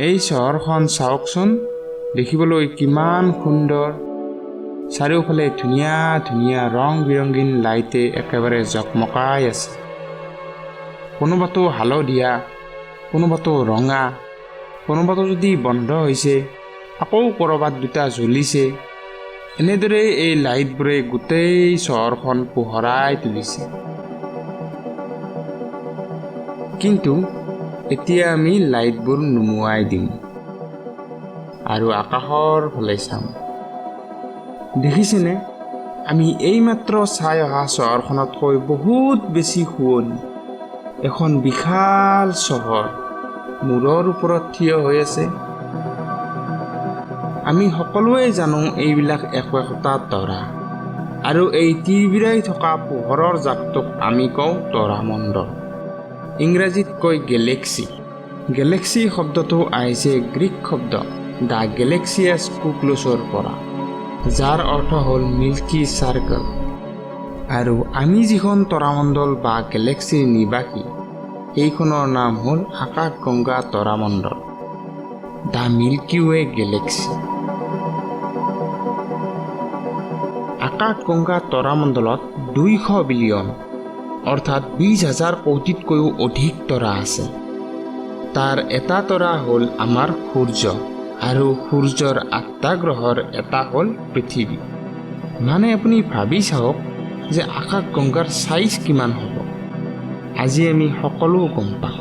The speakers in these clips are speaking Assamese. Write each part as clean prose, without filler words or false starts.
এই চহৰখন চাওকচোন, দেখিবলৈ কিমান সুন্দৰ। চাৰিওফালে ধুনীয়া ধুনীয়া ৰং বিৰঙীন লাইটে একেবাৰে জকমকাই আছে। কোনোবাটো হালধীয়া, কোনোবাটো ৰঙা, কোনোবাটো যদি বন্ধ হৈছে, আকৌ ক'ৰবাত দুটা জ্বলিছে। এনেদৰে এই লাইটবোৰে গোটেই চহৰখন পোহৰাই তুলিছে। কিন্তু এতিয়া আমি লাইটবোৰ নুমুৱাই দিম আৰু আকাশৰ ফালে চাম। দেখিছেনে, আমি এইমাত্ৰ চাই অহা চহৰখনতকৈ বহুত বেছি শুৱনি। এখন বিশাল চহৰ মূৰৰ ওপৰত থিয় হৈ আছে। আমি সকলোৱে জানো এইবিলাক একোটা তৰা, আৰু এই তিৰবিৰাই থকা পোহৰৰ জাকটোক আমি কওঁ তৰামণ্ডল। ইংৰাজীত কয় গেলেক্সি। গেলেক্সি শব্দটো আহিছে গ্ৰীক শব্দ দ্য গেলেক্সিয়াছ কুক্লোছৰ পৰা, যাৰ অৰ্থ হ'ল মিল্কী চাৰ্কল। আৰু আমি যিখন তৰামণ্ডল বা গেলেক্সিৰ নিবাসী, সেইখনৰ নাম হ'ল আকাশগংগা তৰামণ্ডল, দ্য মিল্কী ৱে গেলেক্সি। আকাশগংগা তৰামণ্ডলত 200 বিলিয়ন অৰ্থাৎ 20,000 কোটিতকৈও অধিক তৰা আছে। তাৰ এটা তৰা হ'ল আমাৰ সূৰ্য, আৰু সূৰ্যৰ 8টা গ্ৰহৰ এটা হ'ল পৃথিৱী। মানে আপুনি ভাবি চাওক যে আকাশগংগাৰ চাইজ কিমান হ'ব। আজি আমি সকলো গম পাওঁ।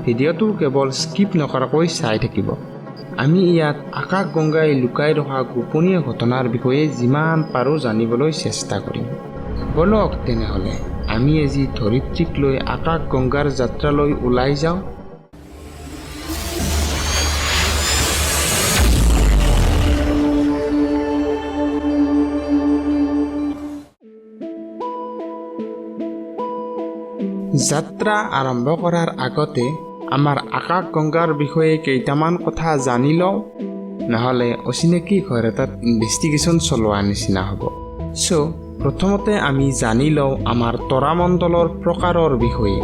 ভিডিঅ'টো কেৱল স্কিপ নকৰাকৈ চাই থাকিব। আমি ইয়াত আকাশগংগাই লুকাই ৰখা গোপনীয় ঘটনাৰ বিষয়ে যিমান পাৰোঁ জানিবলৈ চেষ্টা কৰিম। বলক তেনেহ'লে আমি আজি ধৰিত্ৰীক লৈ আকাশগংগাৰ যাত্ৰালৈ ওলাই যাওঁ। যাত্ৰা আৰম্ভ কৰাৰ আগতে আমাৰ আকাশগংগাৰ বিষয়ে কেইটামান কথা জানি লওঁ, নহ'লে অচিনাকি ঘৰ এটাত ইনভেষ্টিগেশ্যন চলোৱাৰ নিচিনা হ'ব। প্ৰথমতে আমি জানি লওঁ আমাৰ তৰামণ্ডলৰ প্ৰকাৰৰ বিষয়ে।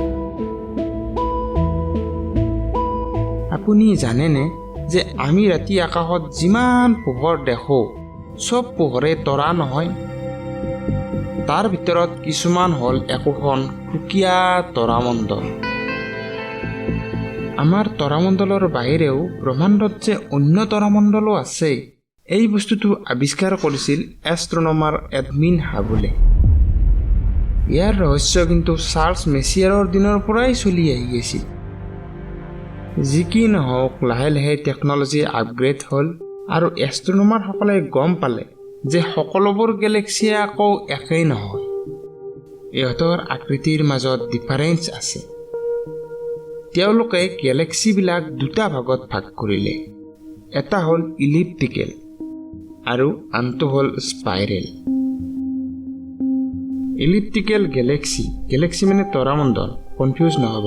আপুনি জানেনে যে আমি ৰাতি আকাশত যিমান পোহৰ দেখোঁ, চব পোহৰে তৰা নহয়। তাৰ ভিতৰত কিছুমান হ'ল একোখন সুকীয়া তৰামণ্ডল। আমাৰ তৰামণ্ডলৰ বাহিৰেও ব্ৰহ্মাণ্ডত যে অন্য তৰামণ্ডলো আছে, এই বস্তুটো আৱিষ্কাৰ কৰিছিল এষ্ট্ৰনমাৰ এডমিন হাবলে। ইয়াৰ ৰহস্য কিন্তু চাৰ্লছ মেছিয়াৰৰ দিনৰ পৰাই চলি আহি আছিল। যি কি নহওক, লাহে লাহে টেকন'লজি আপগ্ৰেড হ'ল, আৰু এষ্ট্ৰনমাৰসকলে গম পালে যে সকলোবোৰ গেলেক্সিয়ে আকৌ একেই নহয়। ইহঁতৰ আকৃতিৰ মাজত ডিফাৰেঞ্চ আছে। তেওঁলোকে গেলেক্সিবিলাক দুটা ভাগত ভাগ কৰিলে। এটা হ'ল ইলিপ্টিকেল আৰু আনটো হ'ল স্পাইৰেল। ইলিপ্টিকেল গেলেক্সি মানে তৰামণ্ডল, কনফিউজ নহ'ব।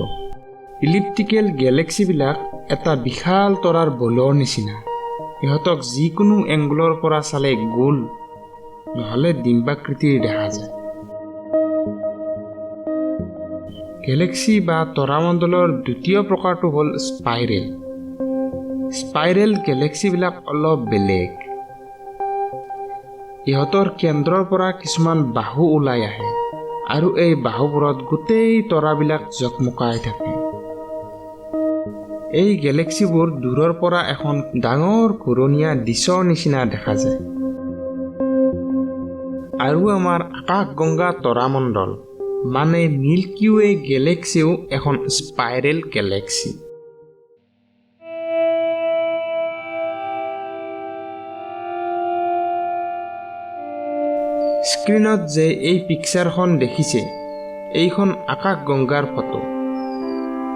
ইলিপ্টিকেল গেলেক্সিবিলাক এটা বিশাল তৰাৰ বলৰ নিচিনা। ইহঁতক যিকোনো এংগুলৰ পৰা চালে গোল নহ'লে ডিম্বাকৃতিৰ দেখা যায়। গেলেক্সি বা তৰামণ্ডলৰ দ্বিতীয় প্ৰকাৰটো হ'ল স্পাইৰেল। স্পাইৰেল গেলেক্সিবিলাক অলপ বেলেগ। ইহঁতৰ কেন্দ্ৰৰ পৰা কিছুমান বাহু ওলাই আহে, আৰু এই বাহুবোৰত গোটেই তৰাবিলাক জকমকাই থাকে। এই গেলেক্সিবোৰ দূৰৰ পৰা এখন ডাঙৰ ঘূৰণীয়া ডিছৰ নিচিনা দেখা যায়। আৰু আমাৰ আকাশগংগা তৰামণ্ডল মানে মিল্কী ৱে গেলেক্সিও এখন স্পাইৰেল গেলেক্সি। স্ক্ৰীনত যে এই পিকচাৰখন দেখিছে, এইখন আকাশগংগাৰ ফটো।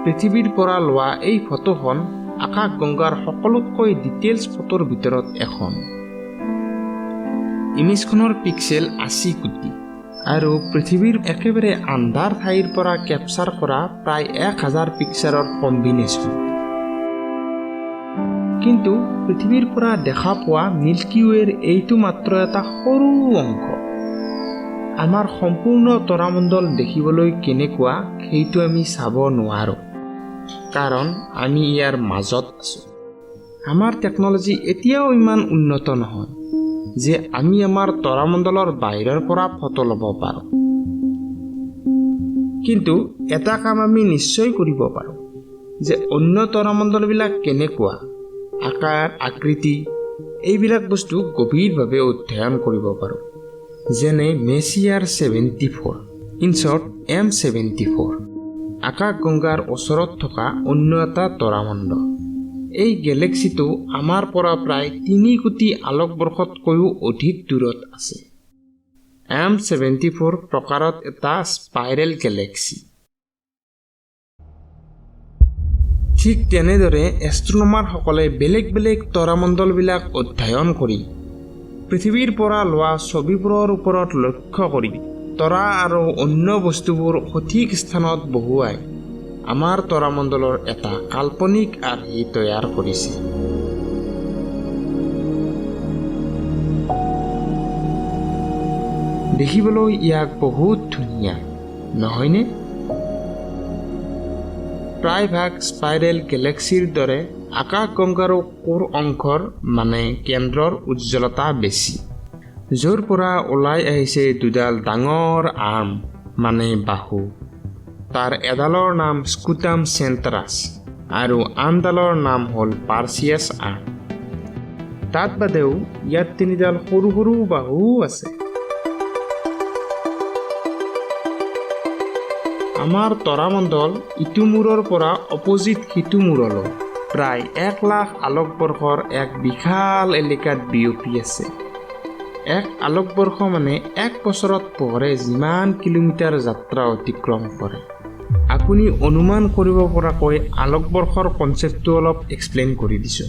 পৃথিৱীৰ পৰা লোৱা এই ফটোখন আকাশগংগাৰ সকলোতকৈ ডিটেইলছ ফটোৰ ভিতৰত এখন। ইমেজখনৰ পিক্সেল 80 কোটি, আৰু পৃথিৱীৰ একেবাৰে আন্ধাৰ ঠাইৰ পৰা কেপচাৰ কৰা প্ৰায় 1000 পিক্সাৰৰ কম্বিনেশ্যন। কিন্তু পৃথিৱীৰ পৰা দেখা পোৱা মিল্কী ৱেৰ এইটো মাত্ৰ এটা সৰু অংশ। আমাৰ সম্পূৰ্ণ তৰামণ্ডল দেখিবলৈ কেনেকুৱা সেইটো আমি চাব নোৱাৰোঁ, কাৰণ আমি ইয়াৰ মাজত আছোঁ। আমাৰ টেকন'লজি এতিয়াও ইমান উন্নত নহয় যে আমি আমাৰ তৰামণ্ডলৰ বাহিৰৰ পৰা ফটো ল'ব পাৰোঁ। কিন্তু এটা কাম আমি নিশ্চয় কৰিব পাৰোঁ যে অন্য তৰামণ্ডলবিলাক কেনেকুৱা, আকাৰ, আকৃতি, এইবিলাক বস্তু গভীৰভাৱে অধ্যয়ন কৰিব পাৰোঁ। যেনে মেছিয়াৰ 74, ইন শ্বৰ্ট M74, আকাশগংগাৰ ওচৰত থকা অন্য এটা তৰামণ্ডল। এই গেলেক্সিটো আমাৰ পৰা প্ৰায় 3 কোটি আলোকবৰ্ষতকৈও অধিক দূৰত আছে। M74 প্ৰকাৰত এটা স্পাইৰেল গেলেক্সি। ঠিক তেনেদৰে এষ্ট্ৰনমাৰসকলে বেলেগ বেলেগ তৰামণ্ডলবিলাক অধ্যয়ন কৰি পৃথিৱীৰ পৰা লোৱা ছবিবোৰৰ ওপৰত লক্ষ্য কৰি তৰা আৰু অন্য বস্তুবোৰ সঠিক স্থানত বহুৱাই আমাৰ তৰামণ্ডলৰ এটা কাল্পনিক আৰ্হি তৈয়াৰ কৰিছে। দেখিবলৈ ইয়াক বহুত ধুনীয়া, নহয়নে? প্ৰায়ভাগ স্পাইৰেল গেলেক্সিৰ দৰে আকাশগংগাৰো কোৰ অংশৰ মানে কেন্দ্ৰৰ উজ্জ্বলতা বেছি, য'ৰ পৰা ওলাই আহিছে দুডাল ডাঙৰ আৰ্ম মানে বাহু। তাৰ এডালৰ নাম স্কুটাম চেণ্টাৰাছ আৰু আনডালৰ নাম হ'ল পাৰ্চিয়াছ আৰ্ম। তাত বাদেও ইয়াত 3ডাল সৰু সৰু বাহুও আছে। আমাৰ তৰামণ্ডল ইটো মূৰৰ পৰা অপজিট সিটো মূৰলৈ প্ৰায় 1 লাখ আলোকবৰ্ষৰ এক বিশাল এলেকাত বিয়পি আছে। 1 আলোকবৰ্ষ মানে 1 বছৰত পোহৰে যিমান কিলোমিটাৰ যাত্ৰা অতিক্ৰম কৰে। আপুনি অনুমান কৰিব পৰাকৈ আলোকবৰ্ষৰ কনচেপ্টটো অলপ এক্সপ্লেইন কৰি দিছোঁ।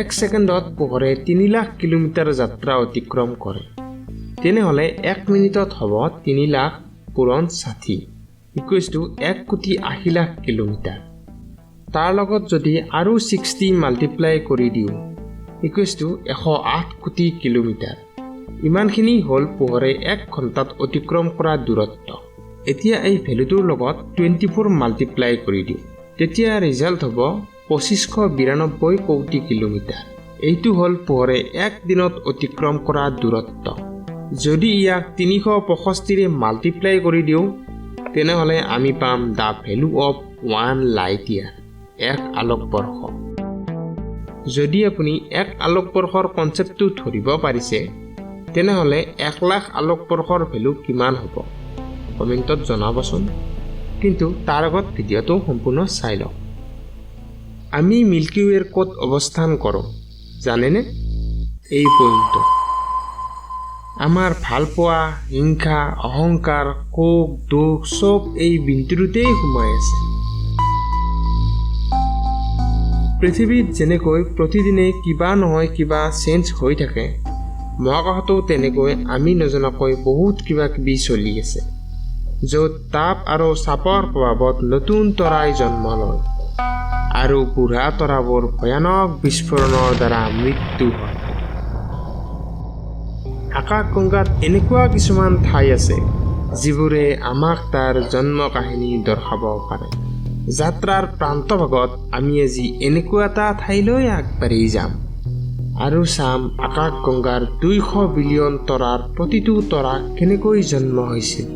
1 ছেকেণ্ডত পোহৰে 3 লাখ কিলোমিটাৰ যাত্ৰা অতিক্ৰম কৰে। তেনেহ'লে 1 মিনিটত হ'ব 3 লাখ পূৰণ 60 = 1 কোটি 80 লাখ কিলোমিটাৰ। তাৰ লগত যদি আৰু 60 মাল্টিপ্লাই কৰি দিওঁ = 108 কোটি কিলোমিটাৰ। ইমানখিনি হ'ল পোহৰে 1 ঘণ্টাত অতিক্ৰম কৰা দূৰত্ব। এতিয়া এই ভেলুটোৰ লগত 24 মাল্টিপ্লাই কৰি দিওঁ, তেতিয়া ৰিজাল্ট হ'ব 2592 কোটি কিলোমিটাৰ। এইটো হ'ল পোহৰে 1 দিনত অতিক্ৰম কৰা দূৰত্ব। যদি ইয়াক 365 মাল্টিপ্লাই কৰি দিওঁ তেনেহ'লে আমি পাম দ্য ভেলু অফ 1 লাইট ইয়াৰ, 1 আলোকবৰ্ষ। যদি আপুনি 1 আলোকবৰ্ষৰ কনচেপ্টটো ধৰিব পাৰিছে তেনেহ'লে 1 লাখ আলোকবৰ্ষৰ ভেলু কিমান হ'ব কমেণ্টত জনাবচোন। কিন্তু তাৰ আগত ভিডিঅ'টো সম্পূৰ্ণ চাই লওক। আমি মিল্কি ৱেৰ ক'ত অৱস্থান কৰোঁ জানেনে? এই পইণ্টটো। আমাৰ ভালপোৱা, হিংসা, অহংকাৰ, কোষ, দুখ চব এই বিন্দুটোতেই সোমাই আছে। পৃথিৱীত যেনেকৈ প্ৰতিদিনে কিবা নহয় কিবা চেঞ্জ হৈ থাকে, মহাকাশতো তেনেকৈ আমি নজনাকৈ বহুত কিবা কিবি চলি আছে, য'ত তাপ আৰু চাপৰ প্ৰভাৱত নতুন তৰাই জন্ম লয় আৰু বুঢ়া তৰাবোৰ ভয়ানক বিস্ফোৰণৰ দ্বাৰা মৃত্যু হয়। আকাশগংগাত এনেকুৱা কিছুমান ঠাই আছে যিবোৰে আমাক তাৰ জন্ম কাহিনী দৰ্শাব পাৰে। যাত্ৰাৰ প্ৰান্তভাগত আমি আজি এনেকুৱা এটা ঠাইলৈ আগবাঢ়ি যাম আৰু চাম আকাশগংগাৰ 200 বিলিয়ন তৰাৰ প্ৰতিটো তৰা কেনেকৈ জন্ম হৈছিল।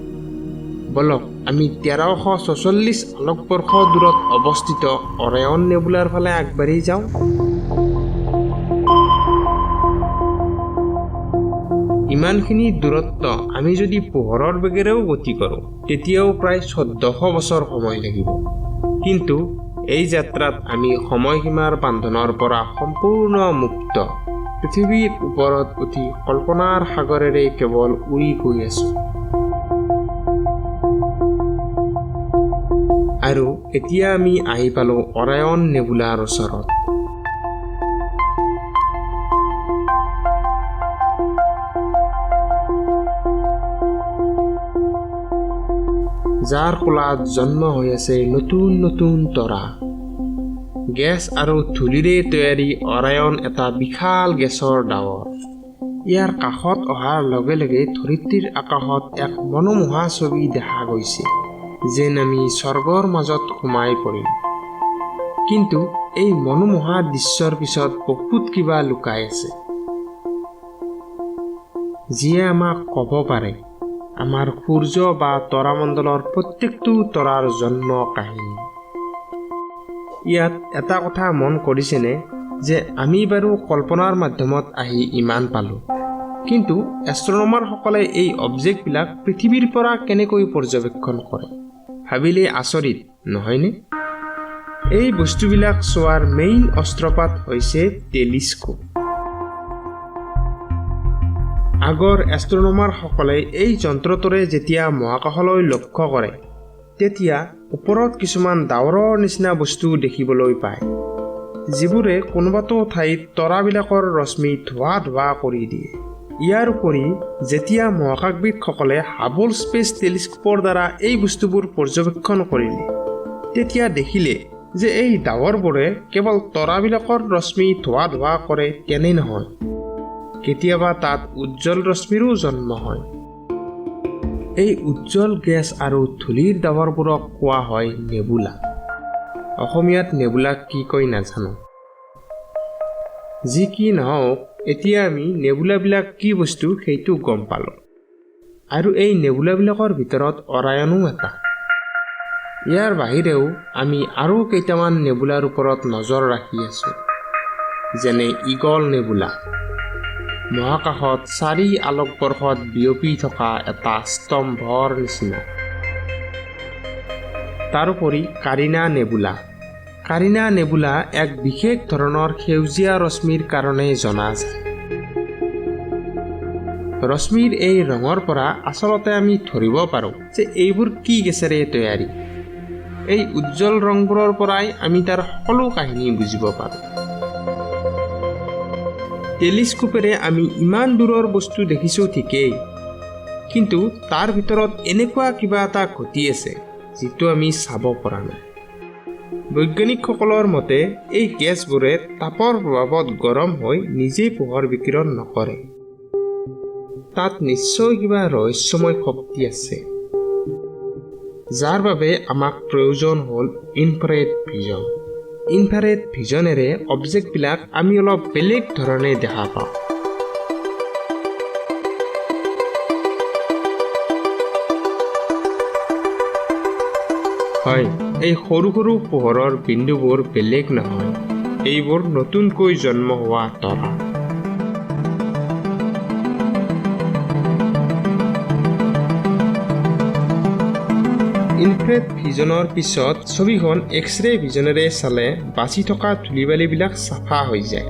বলক আমি 1346 আলোকবৰ্ষ দূৰত অৱস্থিত অৰায়ন নেবুলাৰ ফালে আগবাঢ়ি যাওঁ। ইমানখিনি দূৰত্ব আমি যদি পোহৰৰ বেগেৰেও গতি কৰোঁ তেতিয়াও প্ৰায় 1400 বছৰ সময় লাগিব। কিন্তু এই যাত্ৰাত আমি সময়সীমাৰ বান্ধনৰ পৰা সম্পূৰ্ণ মুক্ত পৃথিৱীৰ ওপৰত উঠি কল্পনাৰ সাগৰেৰে কেৱল উৰি গৈ আছোঁ। আৰু এতিয়া আমি আহি পালোঁ অৰায়ন নেবুলাৰ ওচৰত। যাৰ কোলাত জন্ম হৈ আছে নতুন নতুন তৰা। গেছ আৰু ধূলিৰে তৈয়াৰী অৰায়ন এটা বিশাল গেছৰ ডাৱৰ। ইয়াৰ কাষত অহাৰ লগে লগে ধৰিত্ৰীৰ আকাশত এক মনোমোহা ছবি দেখা গৈছে, যেন আমি স্বৰ্গৰ মাজত সোমাই পৰিম। কিন্তু এই মনোমোহা দৃশ্যৰ পিছত বহুত কিবা লুকাই আছে, যিয়ে আমাক ক'ব পাৰে আমাৰ সূৰ্য বা তৰামণ্ডলৰ প্ৰত্যেকটো তৰাৰ জন্ম কাহিনী। ইয়াত এটা কথা মন কৰিছেনে যে আমি বাৰু কল্পনাৰ মাধ্যমত আহি ইমান পালোঁ, কিন্তু এষ্ট্ৰনমাৰসকলে এই অবজেক্টবিলাক পৃথিৱীৰ পৰা কেনেকৈ পৰ্যবেক্ষণ কৰে ভাবিলে আচৰিত নহয়নে? এই বস্তুবিলাক চোৱাৰ মেইন অস্ত্ৰপাত হৈছে টেলিস্কোপ। আগৰ এষ্ট্ৰনমাৰসকলে এই যন্ত্ৰটোৰে যেতিয়া মহাকাশলৈ লক্ষ্য কৰে তেতিয়া ওপৰত কিছুমান ডাৱৰৰ নিচিনা বস্তু দেখিবলৈ পায়, যিবোৰে কোনোবাটো ঠাইত তৰাবিলাকৰ ৰশ্মি ধোৱা ধোৱা কৰি দিয়ে। ইয়াৰ উপৰি যেতিয়া মহাকাশবিদসকলে হাবল স্পেচ টেলিস্কোপৰ দ্বাৰা এই বস্তুবোৰ পৰ্যবেক্ষণ কৰিলে তেতিয়া দেখিলে যে এই ডাৱৰবোৰে কেৱল তৰাবিলাকৰ ৰশ্মি ধোৱা ধোৱা কৰে তেনে নহয়, কেতিয়াবা তাত উজ্জ্বল ৰশ্মিৰো জন্ম হয়। এই উজ্জ্বল গেছ আৰু ধূলিৰ ডাৱৰবোৰক কোৱা হয় নেবুলা। অসমীয়াত নেবুলাক কি কয় নাজানো। যি কি নহওক, এতিয়া আমি নেবুলাবিলাক কি বস্তু সেইটো গম পালোঁ। আৰু এই নেবুলাবিলাকৰ ভিতৰত অৰায়নো এটা। ইয়াৰ বাহিৰেও আমি আৰু কেইটামান নেবুলাৰ ওপৰত নজৰ ৰাখি আছোঁ, যেনে ঈগল নেবুলা, মহাকাশত 4 আলোকবৰ্ষত বিয়পি থকা এটা স্তম্ভৰ নিচিনা। তাৰোপৰি কাৰিনা নেবুলা। কাৰিনা নেবুলা এক বিশেষ ধৰণৰ সেউজীয়া ৰশ্মিৰ কাৰণে জনা যায়। ৰশ্মিৰ এই ৰঙৰ পৰা আচলতে আমি ধৰিব পাৰোঁ যে এইবোৰ কি গেছেৰে তৈয়াৰী। এই উজ্জ্বল ৰংবোৰৰ পৰাই আমি তাৰ সকলো কাহিনী বুজিব পাৰোঁ। টেলিস্কোপেৰে আমি ইমান দূৰৰ বস্তু দেখিছোঁ ঠিকেই, কিন্তু তাৰ ভিতৰত এনেকুৱা কিবা এটা ঘটি আছে যিটো আমি চাব পৰা নাই। বৈজ্ঞানিকসকলৰ মতে এই গেছবোৰে তাপৰ প্ৰভাৱত গৰম হৈ নিজেই পোহৰ বিকিৰণ নকৰে। তাত নিশ্চয় কিবা ৰহস্যময় শক্তি আছে, যাৰ বাবে আমাক প্ৰয়োজন হ'ল ইনফ্ৰাৰেড ভিজন। ইনফ্ৰাৰেড ভিজনেৰে অবজেক্টবিলাক আমি অলপ বেলেগ ধৰণে দেখা পাওঁ। হয়, এই সৰু সৰু পোহৰৰ বিন্দুবোৰ বেলেগ নহয়, এইবোৰ নতুনকৈ জন্ম হোৱা তৰা। ইনফ্ৰাৰেড ভিজনৰ পিছত ছবিখন এক্স-ৰে ভিজনেৰে চালে বাচি থকা ধূলিবালিবিলাক চাফা হৈ যায়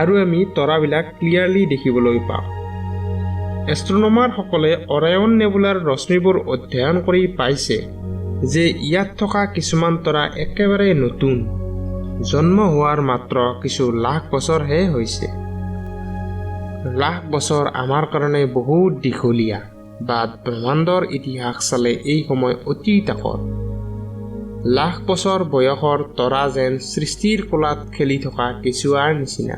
আৰু আমি তৰাবিলাক ক্লিয়াৰলি দেখিবলৈ পাওঁ। এষ্ট্ৰনমাৰসকলে অৰায়ন নেবুলাৰ ৰশ্মিবোৰ অধ্যয়ন কৰি পাইছে যে ইয়াত থকা কিছুমান তৰা একেবাৰে নতুন, জন্ম হোৱাৰ মাত্ৰ কিছু লাখ বছৰহে হৈছে। লাখ বছৰ আমাৰ কাৰণে বহুত দীঘলীয়া, বা ব্ৰহ্মাণ্ডৰ ইতিহাস চালে এই সময় অতি তাকৰ। লাখ বছৰ বয়সৰ তৰা যেন সৃষ্টিৰ কোলাত খেলি থকা কেঁচুৱাৰ নিচিনা,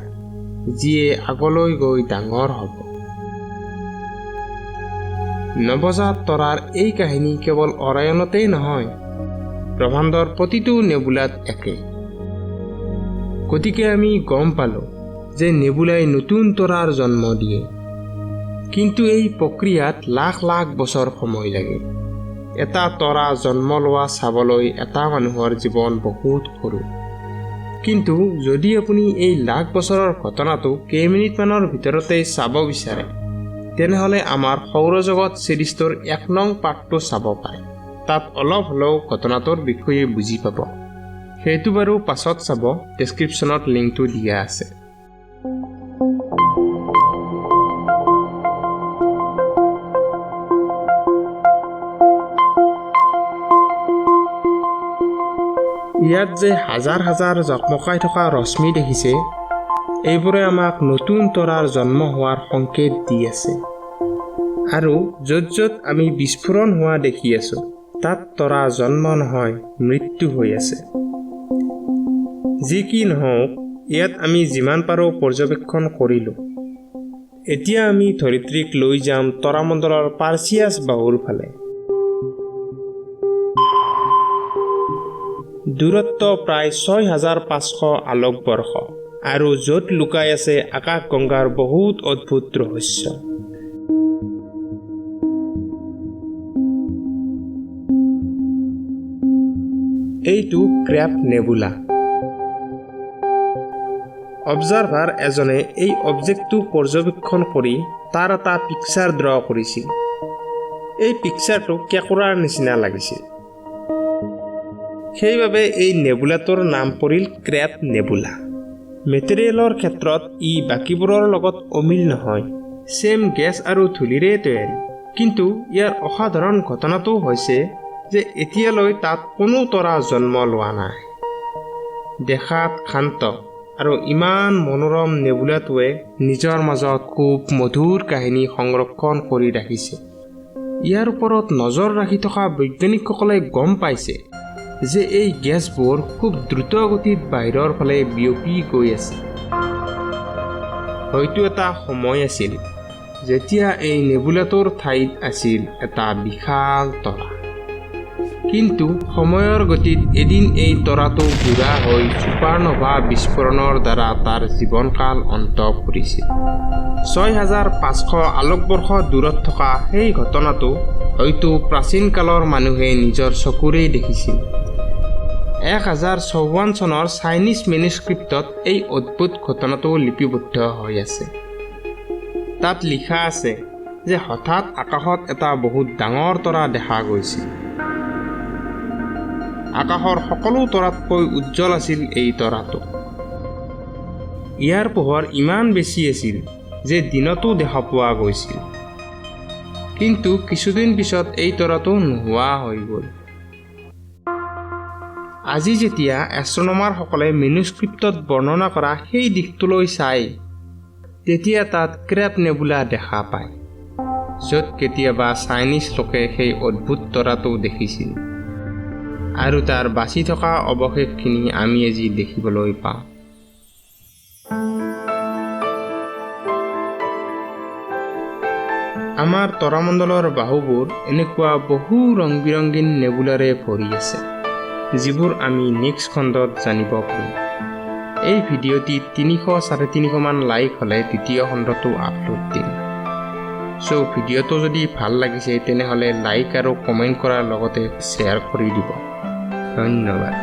যিয়ে আগলৈ গৈ ডাঙৰ হ'ব। নৱজাত তৰাৰ এই কাহিনী কেৱল অৰায়নতেই নহয়, ব্ৰহ্মাণ্ডৰ প্ৰতিটো নেবুলাত একে। গতিকে আমি গম পালোঁ যে নেবুলাই নতুন তৰাৰ জন্ম দিয়ে, কিন্তু এই প্ৰক্ৰিয়াত লাখ লাখ বছৰ সময় লাগে। এটা তৰা জন্ম লোৱা চাবলৈ এটা মানুহৰ জীৱন বহুত সৰু, কিন্তু যদি আপুনি এই লাখ বছৰৰ ঘটনাটো কেইমিনিটমানৰ ভিতৰতে চাব বিচাৰে, তেনেহ'লে আমাৰ সৌৰজগত চিৰিজটোৰ 1 নং পাৰ্টটো চাব পাৰে। তাত অলপ হ'লেও ঘটনাটোৰ বিষয়ে বুজি পাব। সেইটো বাৰু পাছত চাব, ডেছক্ৰিপশ্যনত লিংকটো দিয়া আছে। ইয়াত যে হাজাৰ হাজাৰ জকমকাই থকা ৰশ্মি দেখিছে, এইবোৰে আমাক নতুন তৰাৰ জন্ম হোৱাৰ সংকেত দি আছে। আৰু য'ত য'ত আমি বিস্ফোৰণ হোৱা দেখি আছোঁ, তাত তৰা জন্ম নহয়, মৃত্যু হৈ আছে। যি কি নহওক, ইয়াত আমি যিমান পাৰোঁ পৰ্যবেক্ষণ কৰিলোঁ। এতিয়া আমি ধৰিত্ৰীক লৈ যাম তৰামণ্ডলৰ পাৰ্চিয়াছ বাহুৰ ফালে। দূৰত্ব প্ৰায় 6500 আলোকবৰ্ষ আৰু য'ত লুকাই আছে আকাশগংগাৰ বহুত অদ্ভুত ৰহস্য। এইটো ক্ৰেপ নেবুলা। অবজাৰ্ভাৰ এজনে এই অবজেক্টটো পৰ্যবেক্ষণ কৰি তাৰ এটা পিকচাৰ ড্ৰ কৰিছিল। এই পিকচাৰটো কেঁকোৰাৰ নিচিনা লাগিছিল। সেইবাবে এই নেবুলাটোৰ নাম পৰিল ক্ৰেপ নেবুলা। মেটেৰিয়েলৰ ক্ষেত্ৰত ই বাকীবোৰৰ লগত অমিল নহয়, ছেম গেছ আৰু ধূলিৰে তৈয়াৰী। কিন্তু ইয়াৰ অসাধাৰণ ঘটনাটো হৈছে যে এতিয়ালৈ তাত কোনো তৰা জন্ম লোৱা নাই। দেখাত শান্ত আৰু ইমান মনোৰম নেবুলাটোৱে নিজৰ মাজত খুব মধুৰ কাহিনী সংৰক্ষণ কৰি ৰাখিছে। ইয়াৰ ওপৰত নজৰ ৰাখি থকা বৈজ্ঞানিকসকলে গম পাইছে যে এই গেছবোৰ খুব দ্ৰুত গতিত বাহিৰৰ ফালে বিয়পি গৈ আছে। হয়তো এটা সময় আছিল যেতিয়া এই নেবুলাটোৰ ঠাইত আছিল এটা বিশাল তৰা। কিন্তু সময়ৰ গতিত এদিন এই তৰাটো বুঢ়া হৈ ছুপাৰন'ভা বিস্ফোৰণৰ দ্বাৰা তাৰ জীৱনকাল অন্ত পৰিছিল। 6500 আলোকবৰ্ষ দূৰত থকা সেই ঘটনাটো হয়তো প্ৰাচীন কালৰ মানুহে নিজৰ চকুৰেই দেখিছিল। 1054 চনৰ চাইনিজ মেনুস্ক্ৰিপ্টত এই অদ্ভুত ঘটনাটো লিপিবদ্ধ হৈ আছে। তাত লিখা আছে যে হঠাৎ আকাশত এটা বহুত ডাঙৰ তৰা দেখা গৈছিল। আকাশৰ সকলো তৰাতকৈ উজ্জ্বল আছিল এই তৰাটো। ইয়াৰ পোহৰ ইমান বেছি আছিল যে দিনতো দেখা পোৱা গৈছিল। কিন্তু কিছুদিন পিছত এই তৰাটো নোহোৱা হৈ গ'ল। আজি যেতিয়া এষ্ট্ৰনমাৰসকলে মেনুস্ক্ৰিপ্টত বৰ্ণনা কৰা সেই দিশটোলৈ চায়, তেতিয়া তাত ক্ৰেপ নেবুলা দেখা পায়, য'ত কেতিয়াবা চাইনিজ লোকে সেই অদ্ভুত তৰাটো দেখিছিল। আৰু তাৰ বাচি থকা অৱশেষখিনি আমি আজি দেখিবলৈ পাওঁ। আমাৰ তৰামণ্ডলৰ বাহুবোৰ এনেকুৱা বহু ৰং বিৰংগীন নেবুলাৰে ভৰি আছে, যিবোৰ আমি নেক্সট খণ্ডত জানিব পাৰিম। এই ভিডিঅ'টি 300-350 মান লাইক হ'লে দ্বিতীয় খণ্ডটো আপলোড দিম। চ' ভিডিঅ'টো যদি ভাল লাগিছে তেনেহ'লে লাইক আৰু কমেণ্ট কৰাৰ লগতে শ্বেয়াৰ কৰি দিব। ধন্যবাদ।